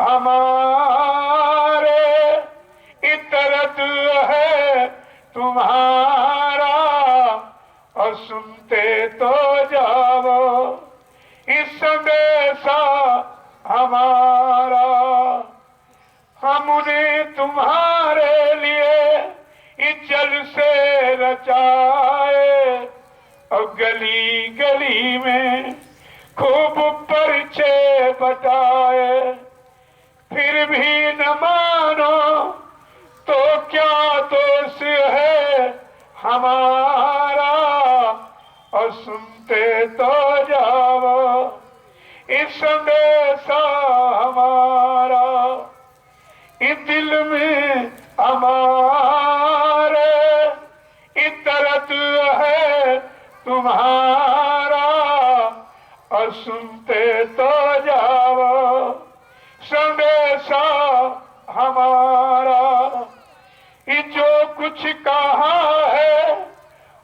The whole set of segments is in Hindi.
हमारे इतरत है तुम्हारा और सुनते तो जाओ इस संदेशा हमारा। हमने तुम्हारे लिए इस जल से रचाए और गली गली में खूब परिचय बताए, फिर भी न मानो तो क्या दोष है हमारा और सुनते तो जाओ इस संदेशा हमारा। इस दिल में हमारे इतरत है तुम्हारा और सुनते तो जाओ संदेशा हमारा। ये जो कुछ कहा है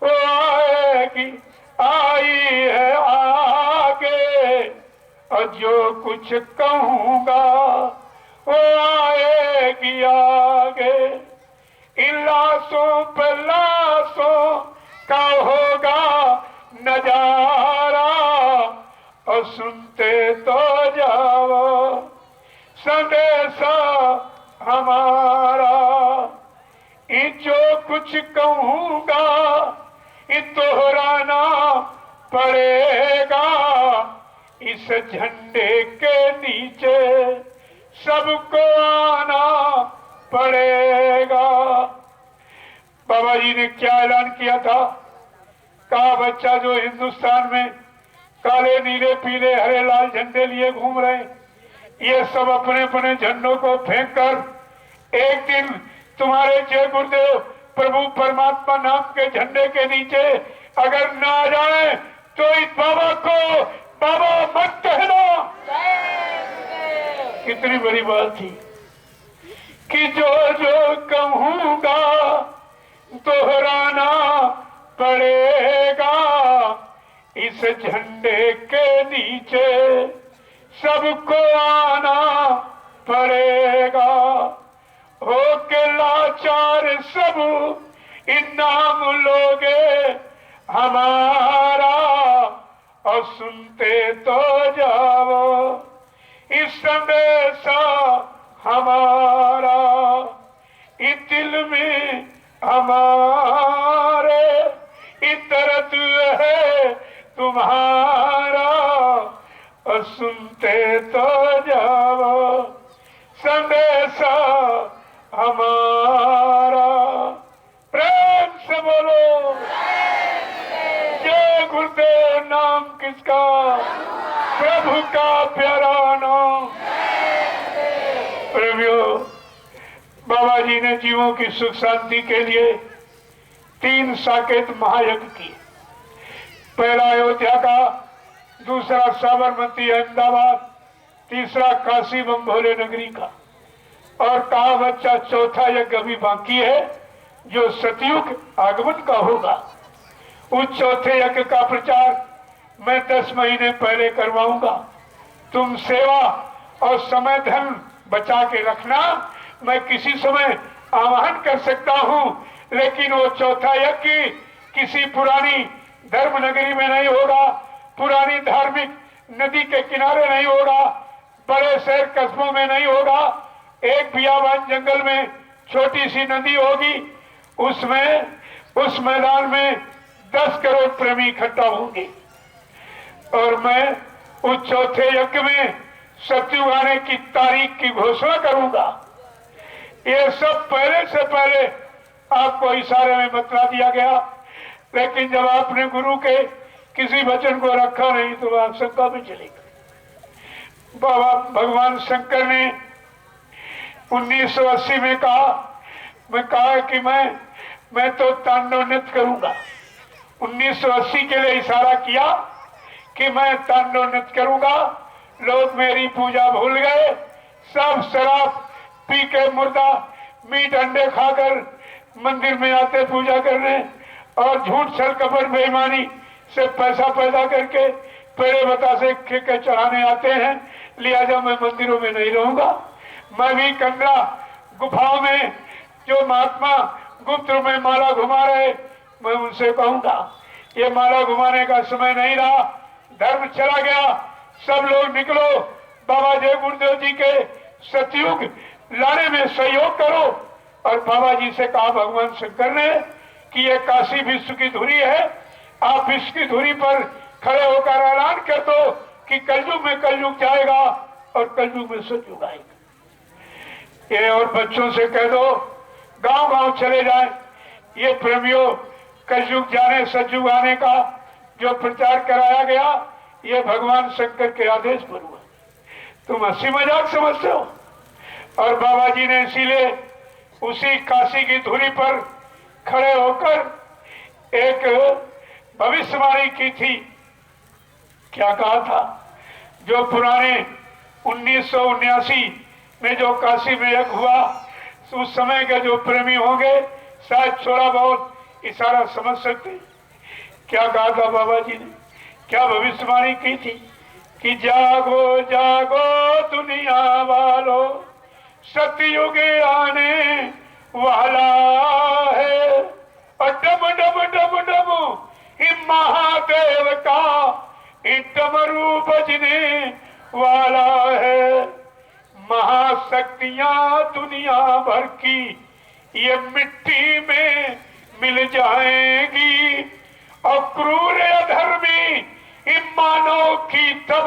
वो आएगी आई है आगे और जो कुछ कहूँगा वो आएगी आगे। इन लाशों पर लाशों का होगा नजारा और सुनते तो जाओ संदेशा हमारा। ये जो कुछ कहूँगा ये दोहराना पड़ेगा, इस झंडे के नीचे सबको आना पड़ेगा। बाबा जी ने क्या ऐलान किया था? कहा बच्चा जो हिंदुस्तान में काले नीले पीले हरे लाल झंडे लिए घूम रहे, ये सब अपने अपने झंडों को फेंक कर एक दिन तुम्हारे जय गुरुदेव प्रभु परमात्मा नाम के झंडे के नीचे अगर ना आ जाए तो इस बाबा को बाबा मत कहना। कितनी बड़ी बात थी कि जो जो कहूँगा दोहराना पड़ेगा, इस झंडे के नीचे सबको आना पड़ेगा। हो के लाचार सब इनाम लोगे हमारा और सुनते तो जाओ इस संदेशा हमारा। इस दिल में हमारे इतरत है तुम्हारा और सुनते तो जाओ संदेशा हमारा। प्रेम से बोलो जय गुरुदेव। नाम किसका? प्रभु का प्यारा नाम। प्रेमियों, बाबा जी ने जीवों की सुख शांति के लिए 3 साकेत महायज्ञ किए। पहला अयोध्या का, दूसरा साबरमती अहमदाबाद, तीसरा काशी बम भोले नगरी का। और कहा बच्चा चौथा यज्ञ अभी बाकी है जो सतयुग आगमन का होगा। उस चौथे यज्ञ का प्रचार मैं 10 महीने पहले करवाऊंगा। तुम सेवा और समय धन बचा के रखना। मैं किसी समय आह्वान कर सकता हूं, लेकिन वो चौथा यज्ञ किसी पुरानी धर्म नगरी में नहीं होगा, पुरानी धार्मिक नदी के किनारे नहीं होगा, बड़े शहर कस्बों में नहीं होगा। एक बियाबान जंगल में छोटी सी नदी होगी, उसमें उस मैदान में 10 करोड़ प्रेमी इकट्ठा होंगे और मैं उस चौथे यज्ञ में सतयुग आने की तारीख की घोषणा करूंगा। ये सब पहले से पहले आपको इशारे में बतला दिया गया, लेकिन जब आपने गुरु के किसी वचन को रखा नहीं तो आप शंका में चले गए। बाबा भगवान शंकर ने 1980 में कहा कि मैं तो तांडव नृत्य करूंगा। 1980 के लिए इशारा किया कि मैं तांडव नृत्य करूंगा। लोग मेरी पूजा भूल गए, सब शराब पी के मुर्दा मीट अंडे खाकर मंदिर में आते पूजा करने और झूठ छल कपट बेईमानी से पैसा पैदा करके पेड़े बतासे के चढ़ाने आते हैं। लिहाजा मैं मंदिरों में नहीं रहूंगा। मैं भी कंडला गुफाओं में जो महात्मा गुप्त रूप में माला घुमा रहे, मैं उनसे कहूंगा ये माला घुमाने का समय नहीं रहा, धर्म चला गया, सब लोग निकलो, बाबा जय गुरुदेव जी के सतयुग लाने में सहयोग करो। और बाबा जी से कहा भगवान शंकर ने कि ये काशी विश्व की धुरी है, आप विश्व की धुरी पर खड़े होकर ऐलान कर दो कि कलयुग में कलयुग जाएगा और कलयुग में सतयुग आएगा। ये और बच्चों से कह दो गांव गांव चले जाए, ये प्रेमियों कलयुग जाने सतयुग आने का जो प्रचार कराया गया ये भगवान शंकर के आदेश पर हुआ। तुम हंसी मजाक समझते हो। और बाबा जी ने इसीलिए उसी काशी की धुरी पर खड़े होकर एक भविष्यवाणी की थी। क्या कहा था? जो पुराने 1979 में जो काशी में यज्ञ हुआ, उस समय के जो प्रेमी होंगे शायद थोड़ा बहुत इशारा समझ सकते। क्या कहा था बाबा जी ने? क्या भविष्यवाणी की थी कि जागो जागो दुनिया वालों, सतयुग आने वाला है, और डम डम डम डम महादेव का डमरू बजने वाला है। महाशक्तियां दुनिया भर की ये मिट्टी में मिल जाएंगी, और क्रूर अधर्मी मानव की तब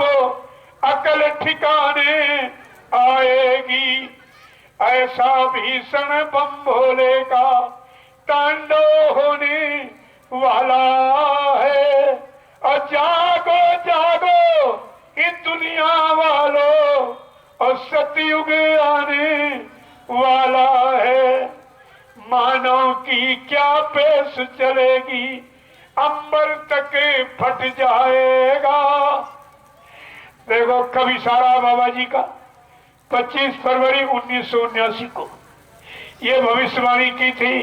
अकल ठिकाने आएगी। ऐसा भीषण बम भोले का तांडव होने वाला है। और जागो जागो इन दुनिया वालों, और सतयुग आने वाला है। मानव की क्या पेश चलेगी, अंबर तक फट जाएगा। देखो कवि सारा बाबा जी का 25 फरवरी 1979 को ये भविष्यवाणी की थी।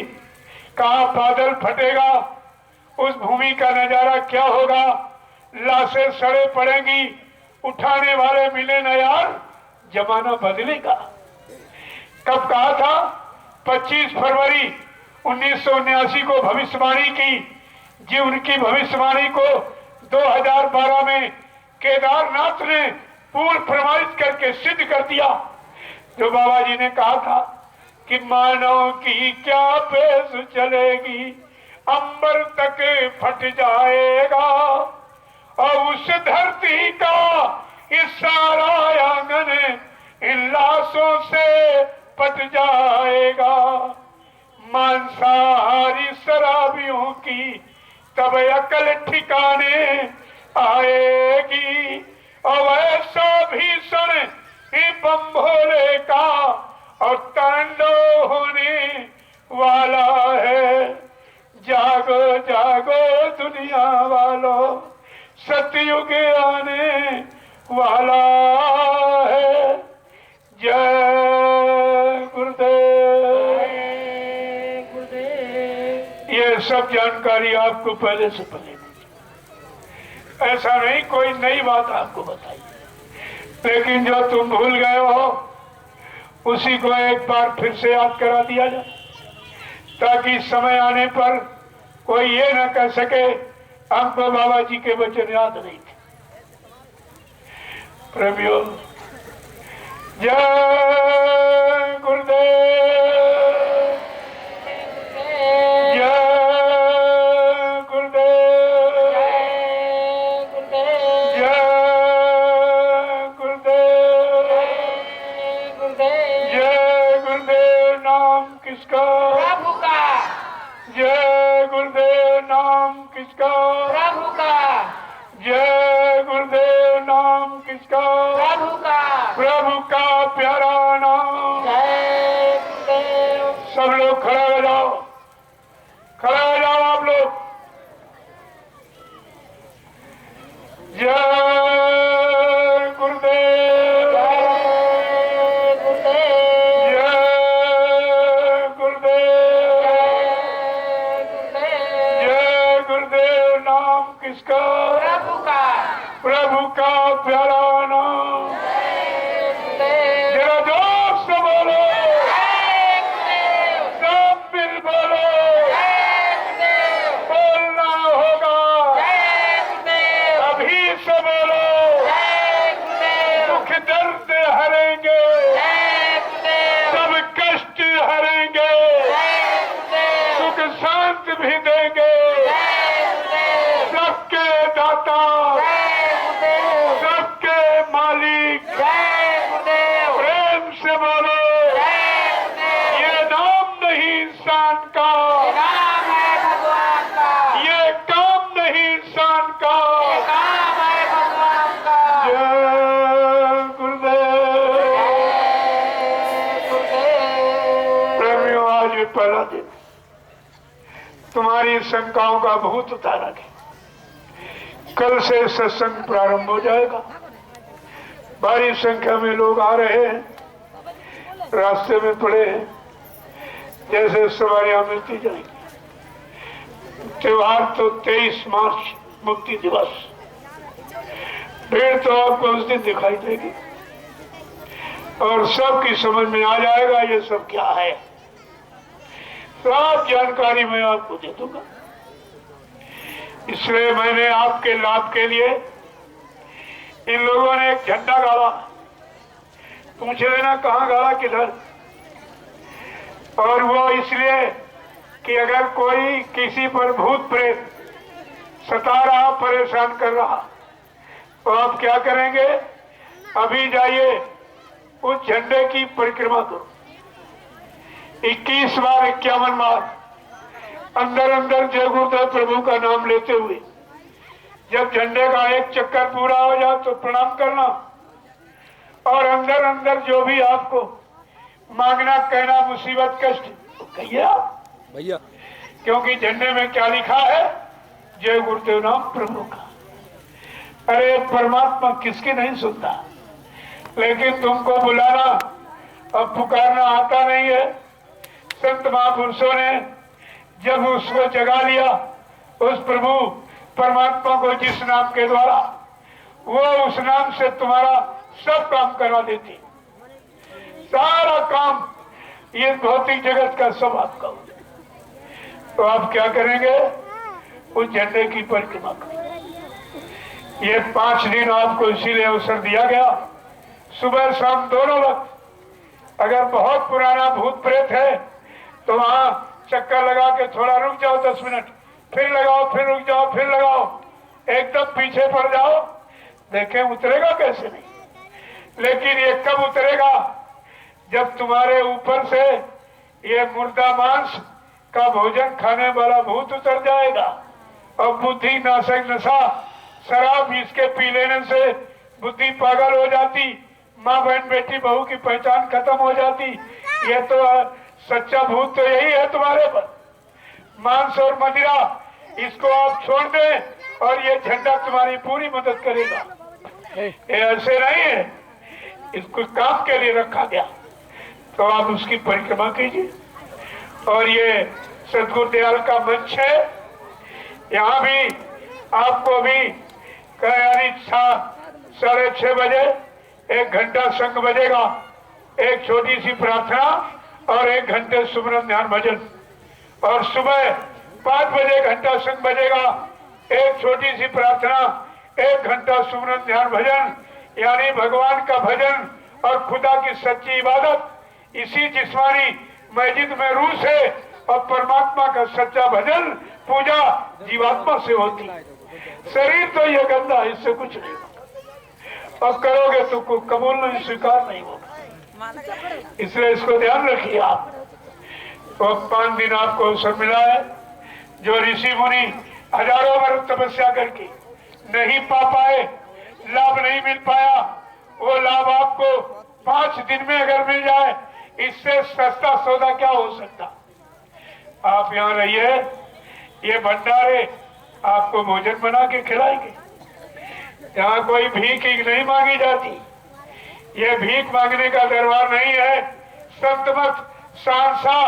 कहा बादल फटेगा, उस भूमि का नजारा क्या होगा, लाशें सड़े पड़ेंगी, उठाने वाले मिले न यार, जमाना बदलेगा। कब कहा था? 25 फरवरी 1979 को भविष्यवाणी की। जी उनकी भविष्यवाणी को 2012 में केदारनाथ ने पूर्ण प्रमाणित करके सिद्ध कर दिया। जो बाबा जी ने कहा था कि मानव की क्या पेश चलेगी, अंबर तक फट जाएगा, और उस धरती का इस सारा आंगन इन लाशों से पट जाएगा। मांसाहारी शराबियों की तब अकल ठिकाने आएगी, और ऐसा भीषण बम भोले का और तांडव होने वाला है। जागो जागो दुनिया वालों, सतयुग आने वाला है। जय गुरुदेव। ये सब जानकारी आपको पहले से पहले नहीं, ऐसा नहीं कोई नई बात आपको बताई, लेकिन जो तुम भूल गए हो उसी को एक बार फिर से याद करा दिया जाए, ताकि समय आने पर कोई ये न कह सके हमको बाबा जी के वचन याद नहीं थे। प्रेमियों, जय गुरुदेव, जय गुरुदेव, जय गुरुदेव, जय गुरुदेव। नाम किसका? प्रभु का। जय गुरुदेव। नाम किसका? प्रभु का। जय गुरुदेव। नाम किसका? प्रभु का। प्रभु का प्यारा नाम। जय गुरुदेव। सब लोग खड़े हो जाओ, खड़े हो जाओ आप लोग। जय गुरुदेव, जय गुरुदेव, जय गुरुदेव, जय गुरुदेव। नाम किसका? प्रभु का। प्रभु का प्यारा नाम। जय का, काम है भगवान का, ये काम नहीं इंसान का। काम है भगवान का। जय गुरुदेव। प्रेमियों, आज ये पहला दिन तुम्हारी शंकाओं का भूत उतारा गया। कल से सत्संग प्रारंभ हो जाएगा। भारी संख्या में लोग आ रहे हैं, रास्ते में पड़े हैं, जैसे सवारियां मिलती जाएंगी। त्योहार तो 23 मार्च मुक्ति दिवस, भीड़ तो आपको उस दिन दिखाई देगी और सबकी समझ में आ जाएगा ये सब क्या है। सब जानकारी मैं आपको दे दूंगा। इसलिए मैंने आपके लाभ के लिए इन लोगों ने एक झंडा गाड़ा। पूछ लेना कहाँ गाड़ा, किधर। और वो इसलिए कि अगर कोई किसी पर भूत प्रेत सता रहा, परेशान कर रहा, तो आप क्या करेंगे? अभी जाइए उस झंडे की परिक्रमा करो 21 बार 51 बार, अंदर अंदर जय गुरुदेव प्रभु का नाम लेते हुए। जब झंडे का एक चक्कर पूरा हो जाए तो प्रणाम करना और अंदर अंदर जो भी आपको मांगना, कहना, मुसीबत, कष्ट कहिए आप भैया, क्योंकि झंडे में क्या लिखा है? जय गुरुदेव नाम प्रभु का। अरे परमात्मा किसकी नहीं सुनता, लेकिन तुमको बुलाना और पुकारना आता नहीं है। संत महापुरुषों ने जब उसको जगा लिया, उस प्रभु परमात्मा को, जिस नाम के द्वारा वो उस नाम से तुम्हारा सब काम करा देती। सारा काम ये भौतिक जगत का सब आपका हो जाए। तो आप क्या करेंगे? उस झंडे की परिक्रमा करेंगे। ये 5 दिन आपको इसीलिए अवसर दिया गया, सुबह शाम दोनों वक्त। अगर बहुत पुराना भूत प्रेत है तो वहां चक्कर लगा के थोड़ा रुक जाओ, 10 मिनट, फिर लगाओ, फिर रुक जाओ, फिर लगाओ, एकदम पीछे पड़ जाओ, देखें उतरेगा कैसे नहीं। लेकिन ये कब उतरेगा? जब तुम्हारे ऊपर से ये मुर्दा मांस का भोजन खाने वाला भूत उतर जाएगा और बुद्धि नाशक नशा, शराब इसके पी लेने से बुद्धि पागल हो जाती, माँ बहन बेटी बहू की पहचान खत्म हो जाती। ये तो सच्चा भूत तो यही है तुम्हारे पर। मांस और मदिरा इसको आप छोड़ दें और ये झंडा तुम्हारी पूरी मदद करेगा। ये ऐसे नहीं है, इसको काम के लिए रखा गया। तो आप उसकी परिक्रमा कीजिए। और ये सदगुरु दयाल का मंच है, यहाँ भी आपको भी यानी 6:30 बजे 1 घंटा शंख बजेगा, एक छोटी सी प्रार्थना और 1 घंटे सुमरन ध्यान भजन। और सुबह 5 बजे घंटा शंख बजेगा, एक छोटी सी प्रार्थना, 1 घंटा सुमरन ध्यान भजन, यानी भगवान का भजन और खुदा की सच्ची इबादत इसी जिस्मानी मस्जिद में रूह से और परमात्मा का सच्चा भजन पूजा जीवात्मा से होती। शरीर तो ये गंदा, इससे कुछ नहीं होगा और करोगे तो कबूल नहीं, स्वीकार नहीं होगा। इसलिए इसको ध्यान रखिए आप। तो 5 दिन आपको अवसर मिला है। जो ऋषि मुनि हजारों वर्ष तपस्या करके नहीं पा पाए, लाभ नहीं मिल पाया, वो लाभ आपको 5 दिन में अगर मिल जाए, इससे सस्ता सौदा क्या हो सकता। आप यहाँ रहिए, ये भंडारे आपको भोजन बना के खिलाएंगे। यहाँ कोई भीख नहीं मांगी जाती, ये भीख मांगने का दरबार नहीं है। संत मत, सांसा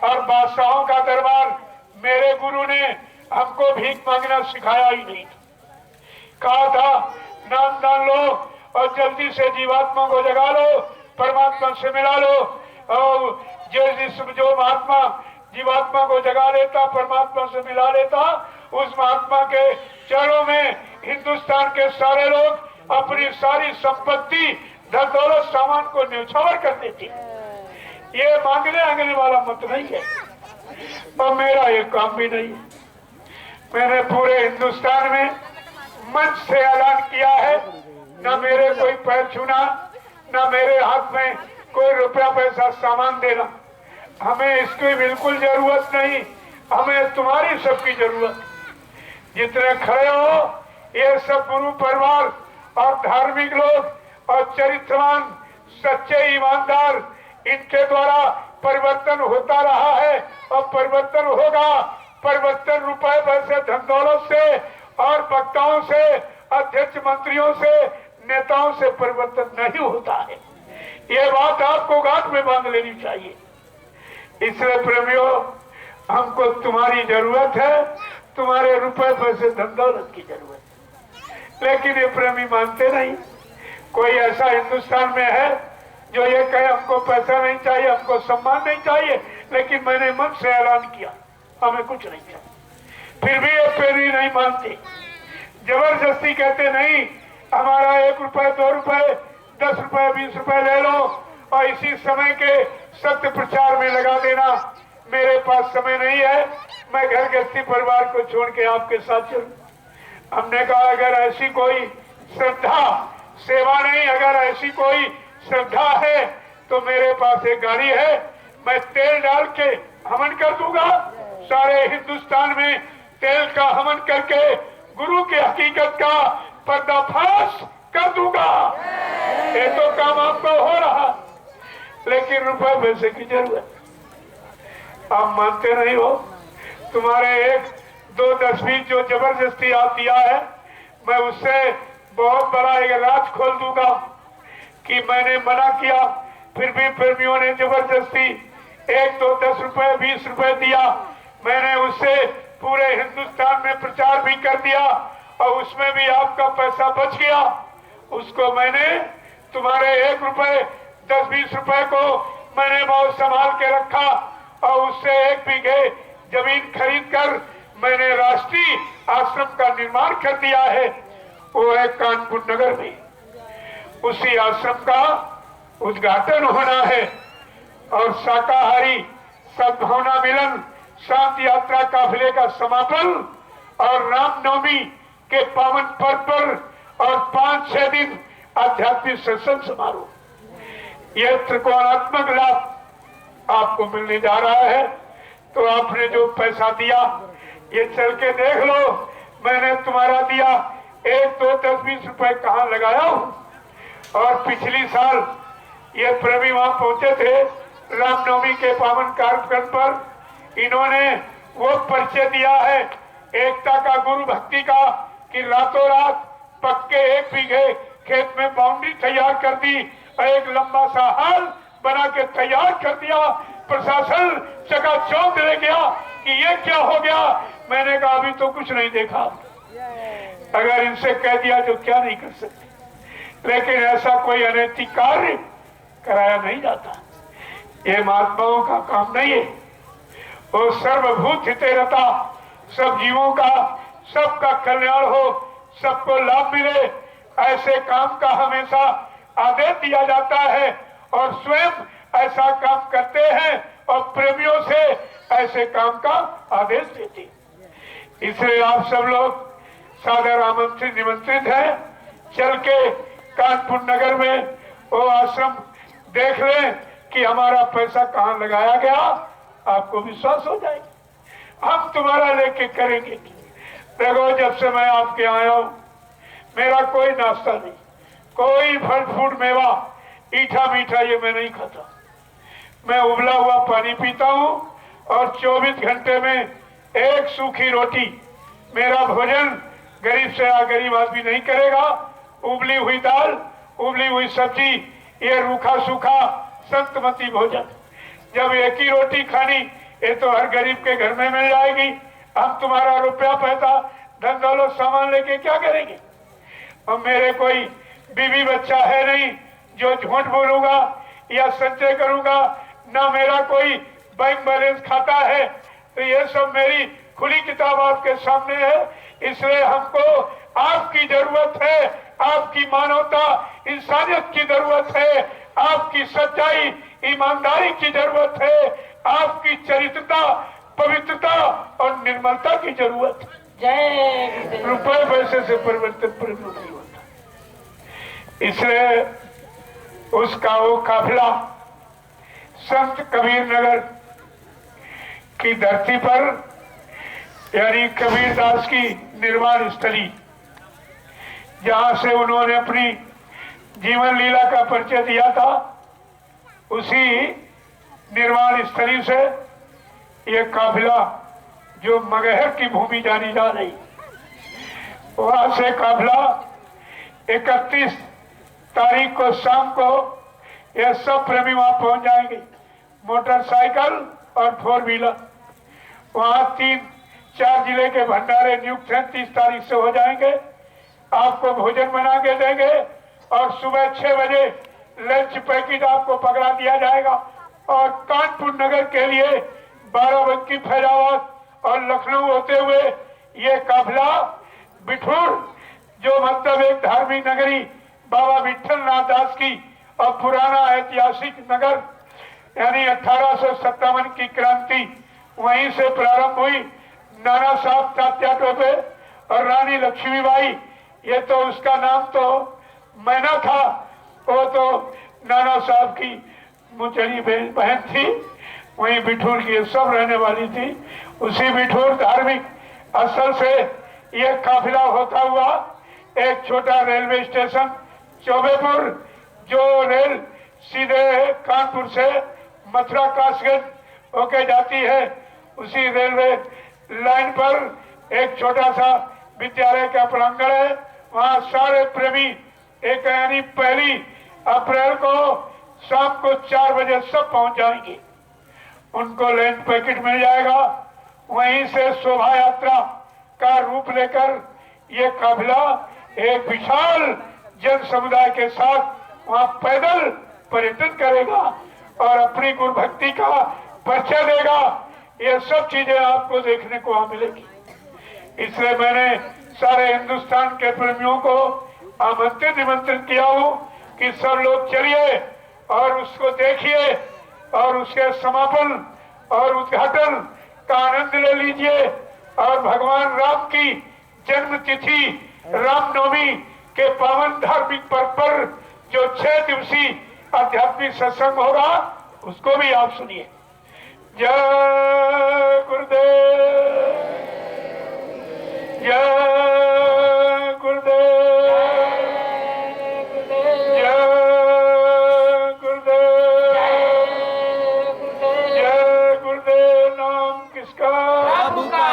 और बादशाहों का दरबार। मेरे गुरु ने हमको भीख मांगना सिखाया ही नहीं, कहा था नाम दान लो और जल्दी से जीवात्मा को जगा लो, परमात्मा से मिला लो। और जो महात्मा जीवात्मा को जगा लेता, परमात्मा से मिला लेता, उस महात्मा के चरणों में हिंदुस्तान के सारे लोग अपनी सारी संपत्ति, धन दौलत, सामान को न्यौछावर कर देते। ये मांगने आंगने वाला मत नहीं है और मेरा ये काम भी नहीं है। मैंने पूरे हिंदुस्तान में मंच से ऐलान किया है, न मेरे कोई पैर छूना, न मेरे हाथ में कोई रुपया पैसा सामान देना। हमें इसकी बिल्कुल जरूरत नहीं, हमें तुम्हारी सबकी जरूरत। जितने खड़े हो ये सब गुरु परिवार और धार्मिक लोग और चरित्रवान सच्चे ईमानदार, इनके द्वारा परिवर्तन होता रहा है और परिवर्तन होगा। परिवर्तन रुपए पैसे धन दौलत से और वक्ताओं से, अध्यक्ष मंत्रियों से, नेताओं से परिवर्तन नहीं होता है। ये बात आपको गांठ में बांध लेनी चाहिए। इसलिए प्रेमियों, हमको तुम्हारी जरूरत है, तुम्हारे रुपए पैसे धन दौलत की जरूरत है। लेकिन ये प्रेमी मानते नहीं। कोई ऐसा हिंदुस्तान में है जो ये कहे हमको पैसा नहीं चाहिए, हमको सम्मान नहीं चाहिए, लेकिन मैंने मन से ऐलान किया हमें कुछ नहीं चाहिए, फिर भी ये प्रेमी नहीं मानते। जबरदस्ती कहते नहीं, हमारा 1 रुपए 2 रुपए 10 रुपए 20 रुपए ले लो और इसी समय के सत्य प्रचार में लगा देना। मेरे पास समय नहीं है, मैं घर गृहस्थी परिवार को छोड़ के आपके साथ चलूं। हमने कहा अगर ऐसी कोई श्रद्धा, सेवा नहीं, अगर ऐसी कोई श्रद्धा है तो मेरे पास एक गाड़ी है, मैं तेल डाल के हवन कर दूंगा। सारे हिंदुस्तान में तेल का हवन करके गुरु की हकीकत का पर्दाफाश कर दूंगा। ये तो काम आपको हो रहा, लेकिन रुपए पैसे की जरूरत आप मानते नहीं हो। तुम्हारे 1 2 10 20 जो जबरदस्ती आप दिया है, मैं उससे बहुत बड़ा एक राज खोल दूंगा कि मैंने मना किया, फिर भी प्रेमियों ने जबरदस्ती 1 2 10 रुपए 20 रुपए दिया। मैंने उससे पूरे हिंदुस्तान में प्रचार भी कर दिया और उसमें भी आपका पैसा बच गया। उसको मैंने तुम्हारे 1 रुपए 10 20 रुपए को मैंने बहुत संभाल के रखा और उससे 1 बीघे जमीन खरीद कर मैंने राष्ट्रीय आश्रम का निर्माण कर दिया है। वो है कानपुर नगर में। उसी आश्रम का उद्घाटन होना है और शाकाहारी सद्भावना मिलन शांति यात्रा काफिले का समापन और रामनवमी के पावन पर्व पर और 5-6 दिन आध्यात्मिक सत्संग समारोह। यह त्रिकोणात्मक लाभ आपको मिलने जा रहा है। तो आपने जो पैसा दिया, ये चल के देख लो, मैंने तुम्हारा दिया 1 2 10 20 रुपए कहाँ लगाया हूँ। और पिछली साल ये प्रेमी वहां पहुंचे थे रामनवमी के पावन कार्यक्रम पर, इन्होंने वो परिचय दिया है एकता का, गुरु भक्ति का, कि रातों रात पक्के 1 बीघे खेत में बाउंड्री तैयार कर दी और एक लंबा सा हाल बना के तैयार कर दिया। प्रशासन चकाचौंध रह गया कि ये क्या हो गया। मैंने कहा अभी तो कुछ नहीं देखा, अगर इनसे कह दिया तो क्या नहीं कर सकते। लेकिन ऐसा कोई अनैतिक कार्य कराया नहीं जाता, ये महात्माओं का काम नहीं है। वो सर्वभूत हिते रता, सब जीवों का, सबका कल्याण हो, सबको लाभ मिले, ऐसे काम का हमेशा आदेश दिया जाता है और स्वयं ऐसा काम करते हैं और प्रेमियों से ऐसे काम का आदेश देते। इसलिए आप सब लोग सादर आमंत्रित निमंत्रित हैं। चल के कानपुर नगर में वो आश्रम देख लें कि हमारा पैसा कहाँ लगाया गया, आपको विश्वास हो जाएगा। हम तुम्हारा लेके करेंगे। देखो, जब से मैं आपके आया हूं, मेरा कोई नाश्ता नहीं, कोई फल फ्रूट मेवा मीठा मीठा ये मैं नहीं खाता। मैं उबला हुआ पानी पीता हूँ और 24 घंटे में 1 सूखी रोटी। मेरा भोजन गरीब से गरीब आदमी नहीं करेगा। उबली हुई दाल, उबली हुई सब्जी, ये रूखा सूखा संतमती भोजन। जब 1 ही रोटी खानी, ये तो हर गरीब के घर में मिल जाएगी। हम तुम्हारा रुपया पैसा धन दौलत सामान लेके क्या करेंगे। और मेरे कोई बीवी बच्चा है नहीं जो झूठ बोलूंगा या संचय करूंगा, ना मेरा कोई बैंक बैलेंस खाता है। तो ये सब मेरी खुली किताब आपके सामने है। इसलिए हमको आपकी जरूरत है, आपकी मानवता इंसानियत की जरूरत है, आपकी सच्चाई ईमानदारी की जरूरत है, आपकी चरित्रता पवित्रता और निर्मलता की जरूरत है। जय रुपए पैसे से परिवर्तन प्रभु नहीं होता। इसलिए उसका वो काफिला संत कबीर नगर की धरती पर यानी कबीरदास की निर्वाण स्थली, जहां से उन्होंने अपनी जीवन लीला का परिचय दिया था, उसी निर्वाण स्थली से ये काफिला जो मगहर की भूमि जानी जा रही, वहां से काफिला 31 तारीख को शाम को ये सब प्रेमी वहां पहुंच जाएंगे, मोटरसाइकिल और 4 व्हीलर। वहां 3-4 जिले के भंडारे नियुक्त हैं, 30 तारीख से हो जाएंगे। आपको भोजन बना के देंगे और सुबह 6 बजे लंच पैकेट आपको पकड़ा दिया जाएगा। और कानपुर नगर के लिए बाराबंकी, फैजाबाद और लखनऊ होते हुए ये काफिला बिठूर, जो मतलब एक धार्मिक नगरी बाबा विठल नाथ दास की और पुराना ऐतिहासिक नगर, यानी 1857 की क्रांति वहीं से प्रारंभ हुई। नाना साहब तात्या टोपे और रानी लक्ष्मीबाई, ये तो उसका नाम तो मैना था, वो तो नाना साहब की मुचड़ी बहन थी, वहीं बिठूर की सब रहने वाली थी। उसी बिठूर धार्मिक स्थल से यह काफिला होता हुआ एक छोटा रेलवे स्टेशन चौबेपुर, जो रेल सीधे कानपुर से मथुरा कासगंज होके जाती है, उसी रेलवे लाइन पर एक छोटा सा विद्यालय का प्रांगण है। वहाँ सारे प्रेमी एक यानी 1 अप्रैल को शाम को 4 बजे सब पहुंच जाएंगे। उनको लंच पैकेट मिल जाएगा। वहीं से शोभा यात्रा का रूप लेकर ये काफिला एक विशाल जन समुदाय के साथ वहां पैदल पर्यटन करेगा और अपनी गुरु भक्ति का परिचय देगा। ये सब चीजें आपको देखने को वहां मिलेगी। इसलिए मैंने सारे हिंदुस्तान के प्रेमियों को निमंत्रित किया हूँ कि सब लोग चलिए और उसको देखिए और उसके समापन और उद्घाटन का आनंद ले लीजिए। और भगवान राम की जन्म तिथि रामनवमी के पावन धार्मिक पर्व पर जो 6 दिवसीय आध्यात्मिक सत्संग होगा, उसको भी आप सुनिए। जय गुरुदेव, जय गुरुदेव, जय गुरुदेव, जय गुरुदेव। नाम किसका? प्रभु का।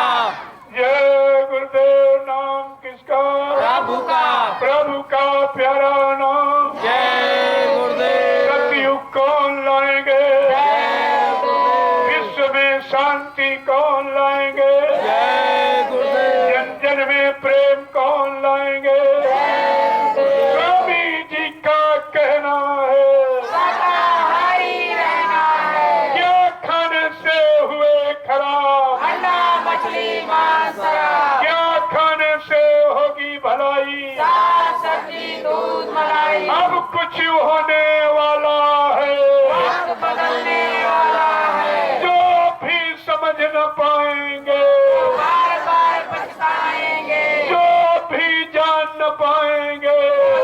जय गुरुदेव। नाम किसका? प्रभु का। प्रभु का प्यारा नाम। जय गुरुदेव। सतयुग कौन लाएंगे? जय गुरुदेव। विश्व में शांति कौन लाएंगे? जय गुरुदेव। जन जन में प्रेम कौन लाएंगे? स्वामी जी का कहना है, शाकाहारी रहना है। क्या खाने से हुए खराब? अंडा, मछली, मांस, शराब। क्या खाने से होगी भलाई? दाल, सब्जी, दूध, मलाई। अब कुछ होने वाला है, वक्त बदलने वाला है। जो भी समझ न पाएंगे, बार बार पछताएंगे, जो भी जान न पाएंगे।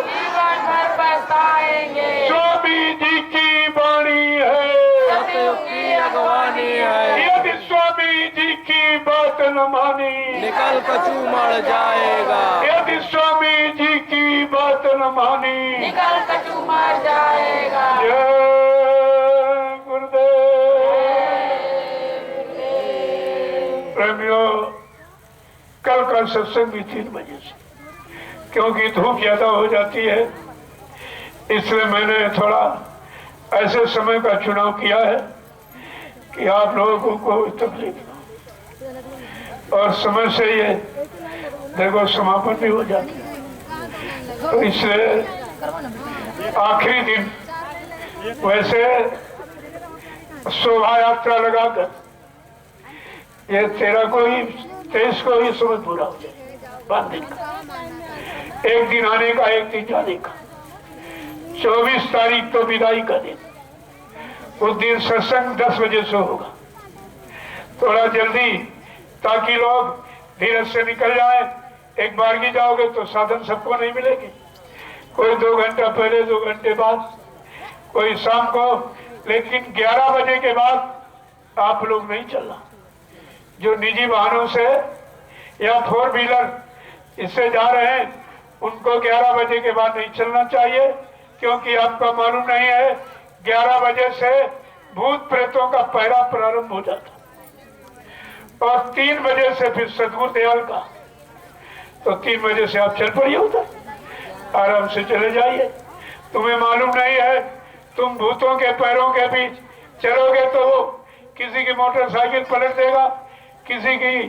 जीवन भर पछताएंगे। स्वामी जी की वाणी है, सतयुग की अगवानी है। यदि स्वामी जी की बात न मानी, निकल कचू मर जाएगा। यदि स्वामी जी की बात न मानी। निकल कचू मर जाएगा। जय गुरुदेव। प्रेमियों, कल का सत्संग भी 3 बजे से, क्योंकि धूप ज्यादा हो जाती है, इसलिए मैंने थोड़ा ऐसे समय का चुनाव किया है कि आप लोगों को तकलीफ न हो और समय से ये देखो समापन भी हो जाती है। तो इसलिए आखिरी दिन वैसे शोभा यात्रा लगाकर ये 23 को ही समय पूरा हो जाए, 5 दिन का, एक दिन आने का, एक दिन जाने का। 24 तारीख तो विदाई का दिन, उस दिन सत्संग 10 बजे से होगा। थोड़ा जल्दी, ताकि लोग धीरज से निकल जाए। एक बारगी जाओगे तो साधन सबको नहीं मिलेगी, कोई 2 घंटा पहले, 2 घंटे बाद, कोई शाम को, लेकिन 11 बजे के बाद आप लोग नहीं चलना। जो निजी वाहनों से या 4 व्हीलर इससे जा रहे हैं उनको 11 बजे के बाद नहीं चलना चाहिए, क्योंकि आपको मालूम नहीं है 11 बजे से भूत प्रेतों का पहरा प्रारंभ हो जाता और 3 बजे से फिर सदगुरु दयाल का। तो 3 बजे से आप चल पड़िए उधर, आराम से चले जाइए। तुम्हें मालूम नहीं है, तुम भूतों के पैरों के बीच चलोगे तो वो किसी की मोटरसाइकिल पलट देगा, किसी की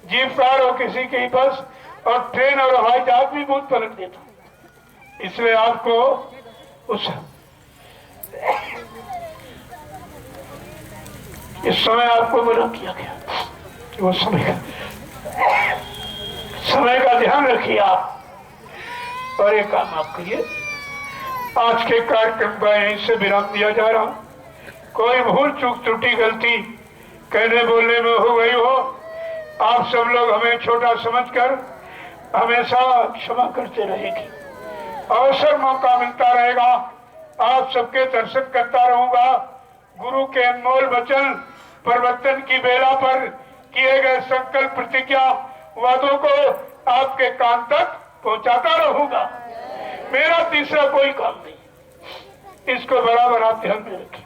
जीप कार और किसी की बस और ट्रेन और हवाई जहाज भी भूत पलट देता। इसलिए आपको उस इस समय आपको मना किया गया कि वो समय का ध्यान रखिए आप, और एक काम आप करिए। आज के कार्यक्रम का यहीं से विराम दिया जा रहा। कोई भूल चूक त्रुटि गलती कहने बोलने में हो गई हो, आप सब लोग हमें छोटा समझकर हमेशा क्षमा करते रहेंगे। अवसर मौका मिलता रहेगा, आप सबके दर्शन करता रहूंगा। गुरु के अनमोल वचन परिवर्तन की बेला पर किए गए संकल्प प्रतिज्ञा वादों को आपके कान तक पहुंचाता रहूंगा। मेरा तीसरा कोई काम नहीं, इसको बराबर आप ध्यान में रखें।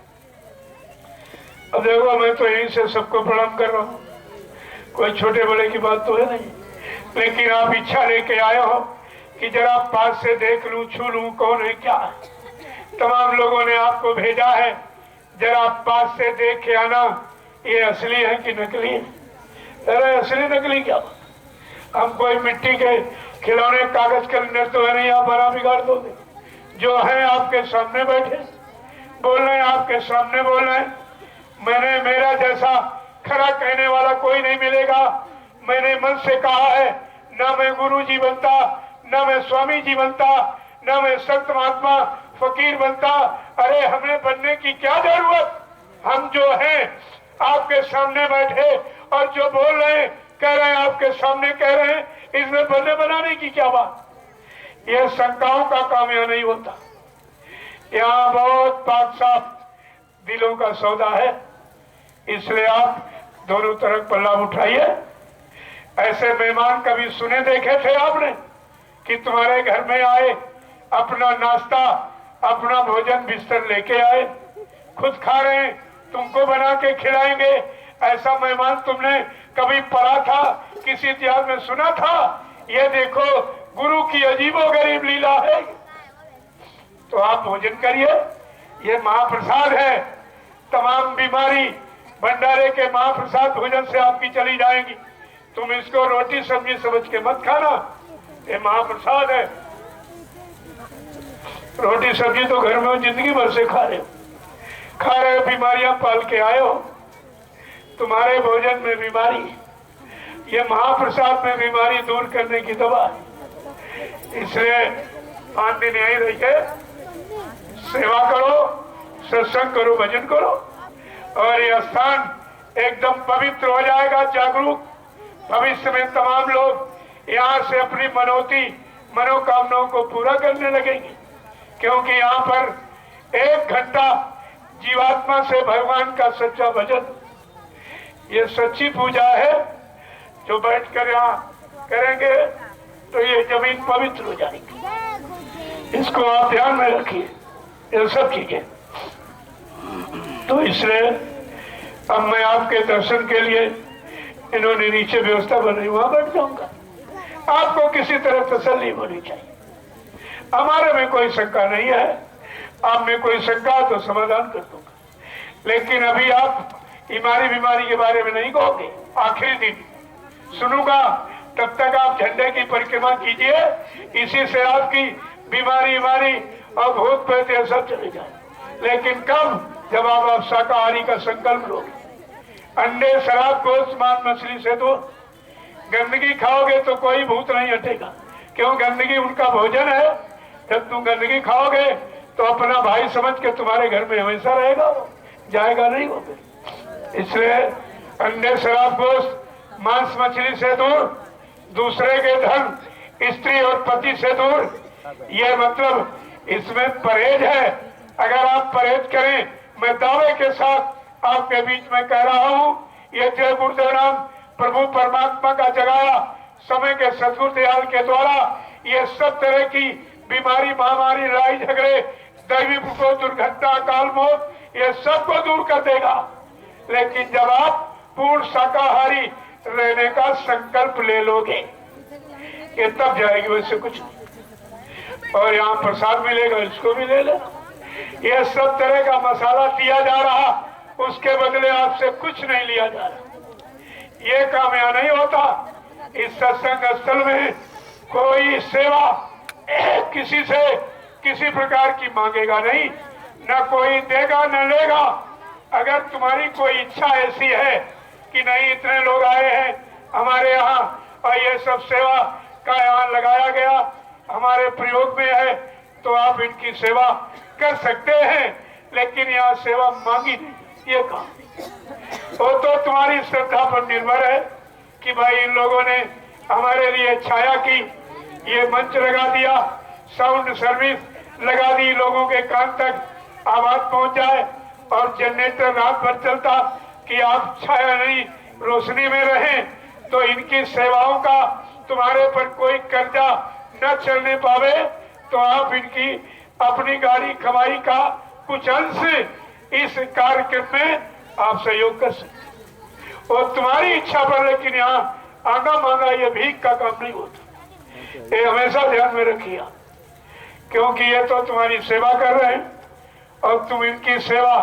अब देखो, मैं तो यहीं से सबको प्रणाम कर रहा हूँ, कोई छोटे बड़े की बात तो है नहीं, लेकिन आप इच्छा लेके आए हो कि जरा पास से देख लूं, छू लूं कौन है क्या है। तमाम लोगों ने आपको भेजा है, जरा पास से देख के आना ये असली है कि नकली है। अरे असली नकली क्या, हम कोई मिट्टी के खिलौने कागज के अंदर तो है नहीं, आप बना बिगाड़ दोगे। जो है आपके सामने बैठे बोल रहे हैं, आपके सामने बोल रहे हैं। मैंने मेरा जैसा खरा कहने वाला कोई नहीं मिलेगा। मैंने मन से कहा है, ना मैं गुरु जी बनता, ना मैं स्वामी जी बनता, ना मैं संत महात्मा फकीर बनता। अरे हमें बनने की क्या जरूरत, हम जो हैं आपके सामने बैठे और जो बोल रहे हैं कह रहे हैं आपके सामने कह रहे हैं, इसमें बनने बनाने की क्या बात। यह शंकाओं का काम यहाँ नहीं होता, यहाँ बहुत पाक साफ दिलों का सौदा है। इसलिए आप दोनों तरफ पल्ला उठाइए। ऐसे मेहमान कभी सुने देखे थे आपने कि तुम्हारे घर में आए, अपना नाश्ता अपना भोजन बिस्तर लेके आए, खुद खा रहे हैं, तुमको बना के खिलाएंगे। ऐसा मेहमान तुमने कभी पढ़ा था, किसी इतिहास में सुना था? ये देखो गुरु की अजीबो गरीब लीला है। तो आप भोजन करिए, ये महाप्रसाद है। तमाम बीमारी भंडारे के महाप्रसाद भोजन से आपकी चली जाएंगी। तुम इसको रोटी सब्जी समझ के मत खाना, ये महाप्रसाद है। रोटी सब्जी तो घर में जिंदगी भर से खा रहे हो, बीमारियां पाल के आए हो। तुम्हारे भोजन में बीमारी, ये महाप्रसाद में बीमारी दूर करने की दवा है। इसलिए 5 दिन यही रहिए, सेवा करो, सत्संग करो, भजन करो, और यह स्थान एकदम पवित्र हो जाएगा, जागरूक। भविष्य में तमाम लोग यहाँ से अपनी मनोकामनाओं को पूरा करने लगेंगे, क्योंकि यहाँ पर 1 घंटा जीवात्मा से भगवान का सच्चा भजन, ये सच्ची पूजा है। जो बैठकर यहाँ करेंगे तो ये जमीन पवित्र हो जाएगी। इसको आप ध्यान में रखिए, ये सब चीजें। तो इसलिए अब मैं आपके दर्शन के लिए, इन्होंने नीचे व्यवस्था बनाई, वहां बैठ जाऊंगा। आपको किसी तरह तसल्ली होनी चाहिए। हमारे में कोई शंका नहीं है, आप में कोई शंका तो समाधान कर दूंगा, लेकिन अभी आप बीमारी के बारे में नहीं कहोगे। आखिरी दिन सुनूंगा, तब तक आप झंडे की परिक्रमा कीजिए, इसी से आपकी बीमारी और भूत प्रेत ये सब चले जाए। लेकिन कब? जब आप शाकाहारी का संकल्प लोगे। अंडे, शराब, गोश्त, मांस, मछली से तो गंदगी खाओगे तो कोई भूत नहीं हटेगा, क्यों? गंदगी उनका भोजन है। जब तुम गंदगी खाओगे तो अपना भाई समझ के तुम्हारे घर में हमेशा रहेगा, जाएगा नहीं वो फिर। इसलिए अंडे, शराब, गोश्त, मांस, मछली से दूर, दूसरे के धन, स्त्री और पति से दूर, यह मतलब इसमें परहेज है। अगर आप परहेज करें, मैं दावे के साथ आपके बीच में कह रहा हूं, ये जय गुरुदेव नाम प्रभु परमात्मा का जगाया समय के सदगुरु दयाल के द्वारा ये सब तरह की बीमारी, महामारी, लड़ाई झगड़े, दैवी विपद, दुर्घटना, अकाल मौत, ये सबको दूर कर देगा। लेकिन जब आप पूर्ण शाकाहारी रहने का संकल्प ले लोगे, ये तब जाएगी, वैसे कुछ नहीं। और यहाँ प्रसाद मिलेगा, इसको भी ले लेना। ये सब तरह का मसाला दिया जा रहा, उसके बदले आपसे कुछ नहीं लिया जा रहा। ये काम यहाँ नहीं होता। इस सत्संग स्थल में कोई सेवा किसी से किसी प्रकार की मांगेगा नहीं, न कोई देगा न लेगा। अगर तुम्हारी कोई इच्छा ऐसी है कि नहीं, इतने लोग आए हैं हमारे यहाँ और ये सब सेवा का यहाँ लगाया गया हमारे प्रयोग में है, तो आप इनकी सेवा कर सकते हैं, लेकिन यहाँ सेवा मांगी नहीं। ये काम वो तो तुम्हारी श्रद्धा पर निर्भर है कि भाई इन लोगों ने हमारे लिए छाया की, ये मंच लगा दिया, साउंड सर्विस लगा दी, लोगों के कान तक आवाज पहुंच जाए, और जनरेटर रात भर चलता कि आप छाया नहीं रोशनी में रहें, तो इनकी सेवाओं का तुम्हारे पर कोई कर्जा न चलने पावे, तो आप इनकी अपनी गाड़ी कमाई का कुछ अंश इस कार्यक्रम में आप सहयोग कर सकते, और तुम्हारी इच्छा पर। लेकिन यहाँ आगा मांगा ये भीख का काम नहीं होता, ये हमेशा ध्यान में रखिए, क्योंकि ये तो तुम्हारी सेवा कर रहे हैं और तुम इनकी सेवा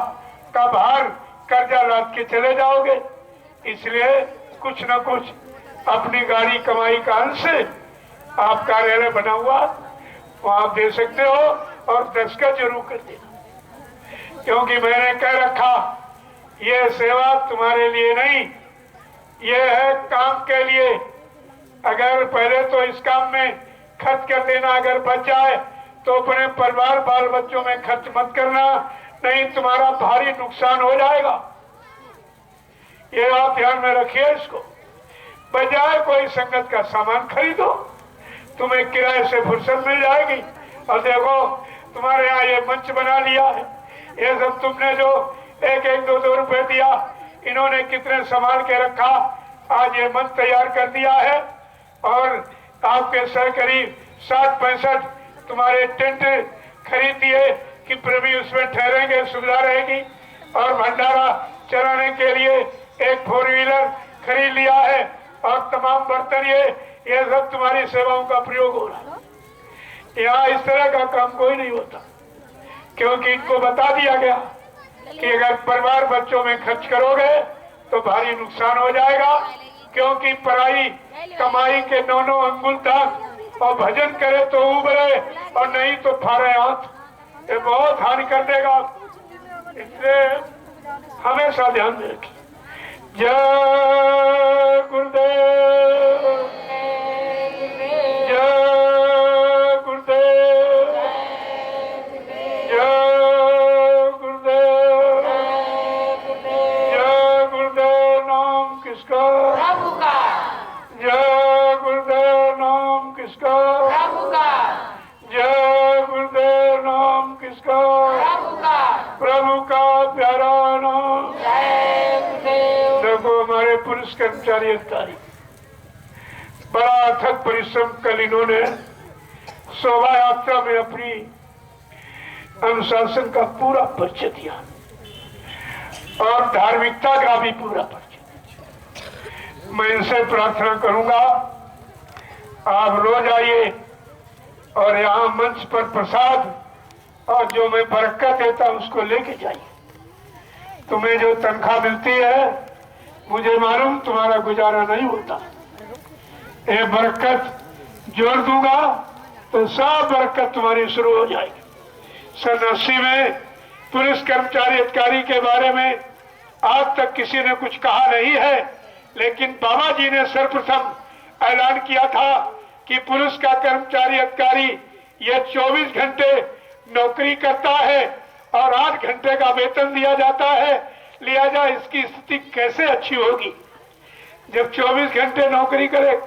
का भार कर्जा लाद के चले जाओगे। इसलिए कुछ न कुछ अपनी गाड़ी कमाई का अंश आप कार्यालय बना हुआ वो आप दे सकते हो, और दस्तखत जरूर कर देना, क्योंकि मैंने कह रखा ये सेवा तुम्हारे लिए नहीं, ये है काम के लिए। अगर पहले तो इस काम में खर्च कर देना, अगर बच जाए तो अपने परिवार बाल बच्चों में खर्च मत करना, नहीं तुम्हारा भारी नुकसान हो जाएगा। ये आप ध्यान में रखिए इसको। बजाय कोई संगत का सामान खरीदो, तुम्हें किराए से फुर्सत मिल जाएगी। और देखो तुम्हारे यहाँ ये मंच बना लिया है, ये सब तुमने जो एक एक दो रुपए दिया, इन्होंने कितने संभाल के रखा, आज ये मंच तैयार कर दिया है। और आपके सर करीब 60-65 तुम्हारे टेंट खरीद दिए कि प्रभु उसमें ठहरेंगे, सुविधा रहेगी। और भंडारा चलाने के लिए एक 4 व्हीलर खरीद लिया है, और तमाम बर्तन ये सब तुम्हारी सेवाओं का प्रयोग हो रहा है। यहाँ इस तरह का काम कोई नहीं होता, क्योंकि इनको बता दिया गया कि अगर परिवार बच्चों में खर्च करोगे तो भारी नुकसान हो जाएगा, क्योंकि पराई कमाई के 9 अंगुल तक, और भजन करे तो उबरे और नहीं तो फारे हाथ, ये बहुत हानि कर देगा। इसलिए हमेशा ध्यान में रखिए। जय गुरुदेव, जय गुरुदेव, जय गुरुदेव, जय गुरुदेव। नाम किसका? प्रभु का। जय गुरुदेव। नाम किसका? प्रभु का। जय गुरुदेव। नाम किसका? प्रभु का। प्रभु का प्यारा नाम। जय गुरुदेव। देखो हमारे पुलिस कर्मचारी अधिकारी बड़ा अथक परिश्रम कल इन्होंने शोभा यात्रा में अपनी अनुशासन का पूरा परिचय दिया, और धार्मिकता का भी पूरा परिचय। मैं इनसे प्रार्थना करूंगा आप रोज आइए, और यहाँ मंच पर प्रसाद और जो मैं बरकत देता हूं उसको लेके जाइए। तुम्हें जो तनख्वाह मिलती है, मुझे मालूम तुम्हारा गुजारा नहीं होता, ये बरकत जोड़ दूंगा तो सब बरकत तुम्हारी शुरू हो जाएगी। सन 80 में पुलिस कर्मचारी अधिकारी के बारे में आज तक किसी ने कुछ कहा नहीं है, लेकिन बाबा जी ने सर्वप्रथम ऐलान किया था कि पुलिस का कर्मचारी अधिकारी ये 24 घंटे नौकरी करता है और 8 घंटे का वेतन दिया जाता है। लिहाजा इसकी स्थिति कैसे अच्छी होगी जब 24 घंटे नौकरी करे,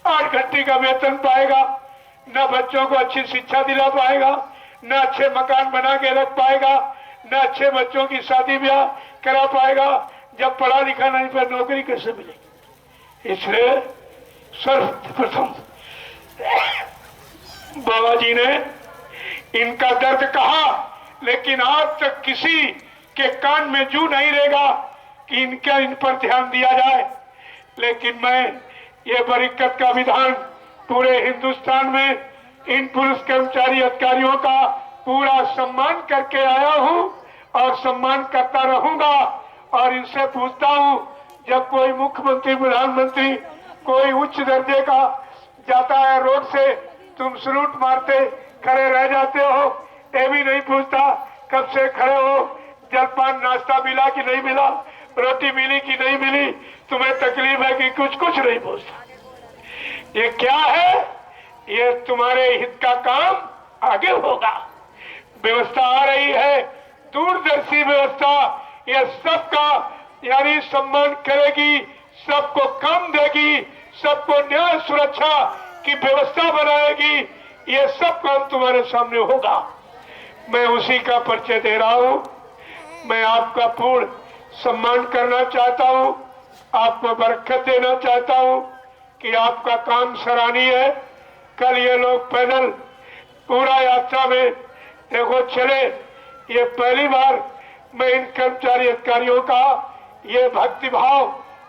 8 घंटे का वेतन पाएगा, न बच्चों को अच्छी शिक्षा दिला पाएगा, न अच्छे मकान बना के रख पाएगा, न अच्छे बच्चों की शादी ब्याह करा पाएगा। जब पढ़ा लिखा नहीं पर नौकरी कैसे मिलेगी? इसलिए सर्वप्रथम बाबा जी ने इनका दर्द कहा, लेकिन आज तक किसी के कान में जू नहीं रहेगा कि इन पर ध्यान दिया जाए। लेकिन मैं ये बरकत का विधान पूरे हिंदुस्तान में इन पुलिस कर्मचारी अधिकारियों का पूरा सम्मान करके आया हूं और सम्मान करता रहूंगा। और इनसे पूछता हूं, जब कोई मुख्यमंत्री, प्रधानमंत्री, कोई उच्च दर्जे का जाता है रोड से, तुम सलूट मारते खड़े रह जाते हो, ये भी नहीं पूछता कब से खड़े हो, जलपान नाश्ता मिला कि नहीं मिला, रोटी मिली कि नहीं मिली, तुम्हें तकलीफ है कि कुछ नहीं पूछता। ये क्या है? ये तुम्हारे हित का काम आगे होगा। व्यवस्था आ रही है, दूरदर्शी व्यवस्था, ये सबका यानी सम्मान करेगी, सबको काम देगी, सबको न्याय सुरक्षा की व्यवस्था बनाएगी। ये सब काम तुम्हारे सामने होगा। मैं उसी का परिचय दे रहा हूं। मैं आपका पूर्ण सम्मान करना चाहता हूं, आपको बरकत देना चाहता हूं कि आपका काम सराहनीय है। कल ये लोग पैदल पूरा यात्रा में देखो चले, ये पहली बार मैं इन कर्मचारी अधिकारियों का ये भक्ति भाव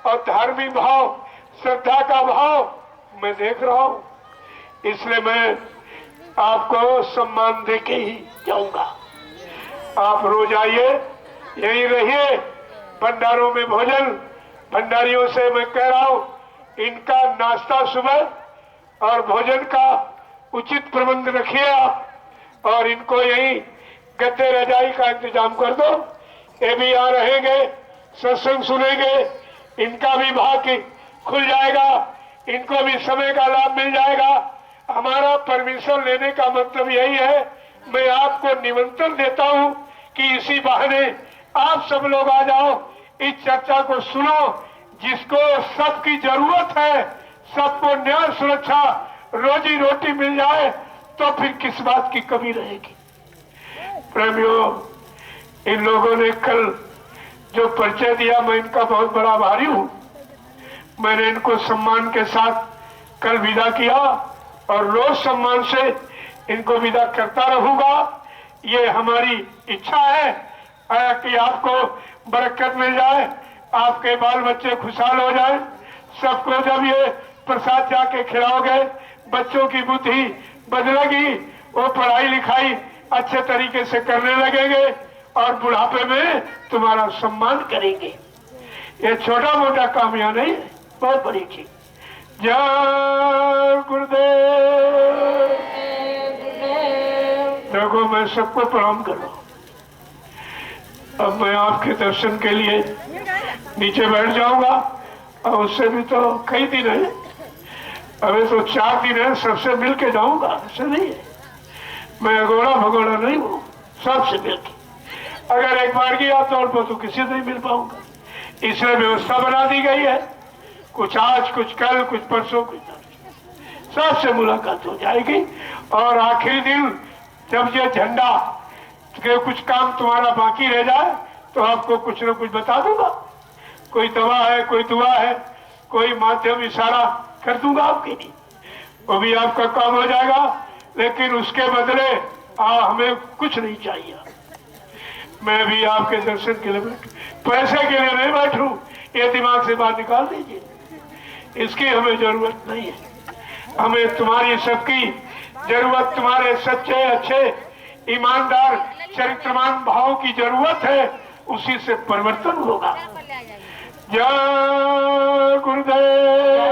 और धार्मिक भाव, श्रद्धा का भाव मैं देख रहा हूं। इसलिए मैं आपको सम्मान दे के ही जाऊंगा। आप रोज आइए, यही रहिए। भंडारों में भोजन, भंडारियों से मैं कह रहा हूं, इनका नाश्ता सुबह और भोजन का उचित प्रबंध रखिए आप, और इनको यही गद्दे रजाई का इंतजाम कर दो। ये भी यहाँ रहेंगे, सत्संग सुनेंगे, इनका भी भाग्य खुल जाएगा, इनको भी समय का लाभ मिल जाएगा। हमारा परमिशन लेने का मतलब यही है। मैं आपको निमंत्रण देता हूं कि इसी बहाने आप सब लोग आ जाओ, इस चर्चा को सुनो। जिसको सबकी जरूरत है, सबको न्याय सुरक्षा, रोजी रोटी मिल जाए, तो फिर किस बात की कमी रहेगी। प्रेमियों, इन लोगों ने कल जो परिचय दिया, मैं इनका बहुत बड़ा आभारी हूं। मैंने इनको सम्मान के साथ कल विदा किया और रोज सम्मान से इनको विदा करता रहूंगा। ये हमारी इच्छा है कि आपको बरकत मिल जाए, आपके बाल बच्चे खुशहाल हो जाए। सबको जब ये प्रसाद जाके खिलाओगे, बच्चों की बुद्धि बदलेगी, वो पढ़ाई लिखाई अच्छे तरीके से करने लगेंगे और बुढ़ापे में तुम्हारा सम्मान करेंगे। ये छोटा मोटा काम यहाँ नहीं है, बहुत बड़ी चीज। जय गुरुदेव। देखो, मैं सबको प्रणाम कर रहा हूं। अब मैं आपके दर्शन के लिए नीचे बैठ जाऊंगा, और उससे भी तो कई दिन है, अभी तो 4 दिन है, सबसे मिल के जाऊंगा। ऐसा नहीं है, मैं अगोड़ा भगोड़ा नहीं हूं, सबसे मिल के। अगर एक बार गया तौर पर तो किसी से नहीं मिल पाऊंगा। इसलिए व्यवस्था बना दी गई है, कुछ आज, कुछ कल, कुछ परसों, कुछ सबसे मुलाकात हो जाएगी। और आखिरी दिन जब ये झंडा के कुछ काम तुम्हारा बाकी रह जाए, तो आपको कुछ न कुछ बता दूंगा। कोई दवा है, कोई दुआ है, कोई माध्यम इशारा कर दूंगा आपके लिए, वो भी आपका काम हो जाएगा। लेकिन उसके बदले हमें कुछ नहीं चाहिए। मैं भी आपके दर्शन के लिए बैठू, पैसे के लिए नहीं बैठू, ये दिमाग से बाहर निकाल दीजिए। इसकी हमें जरूरत नहीं है। हमें तुम्हारी सबकी जरूरत, तुम्हारे सच्चे, अच्छे, ईमानदार, चरित्रवान भाव की जरूरत है। उसी से परिवर्तन होगा। जय गुरुदेव।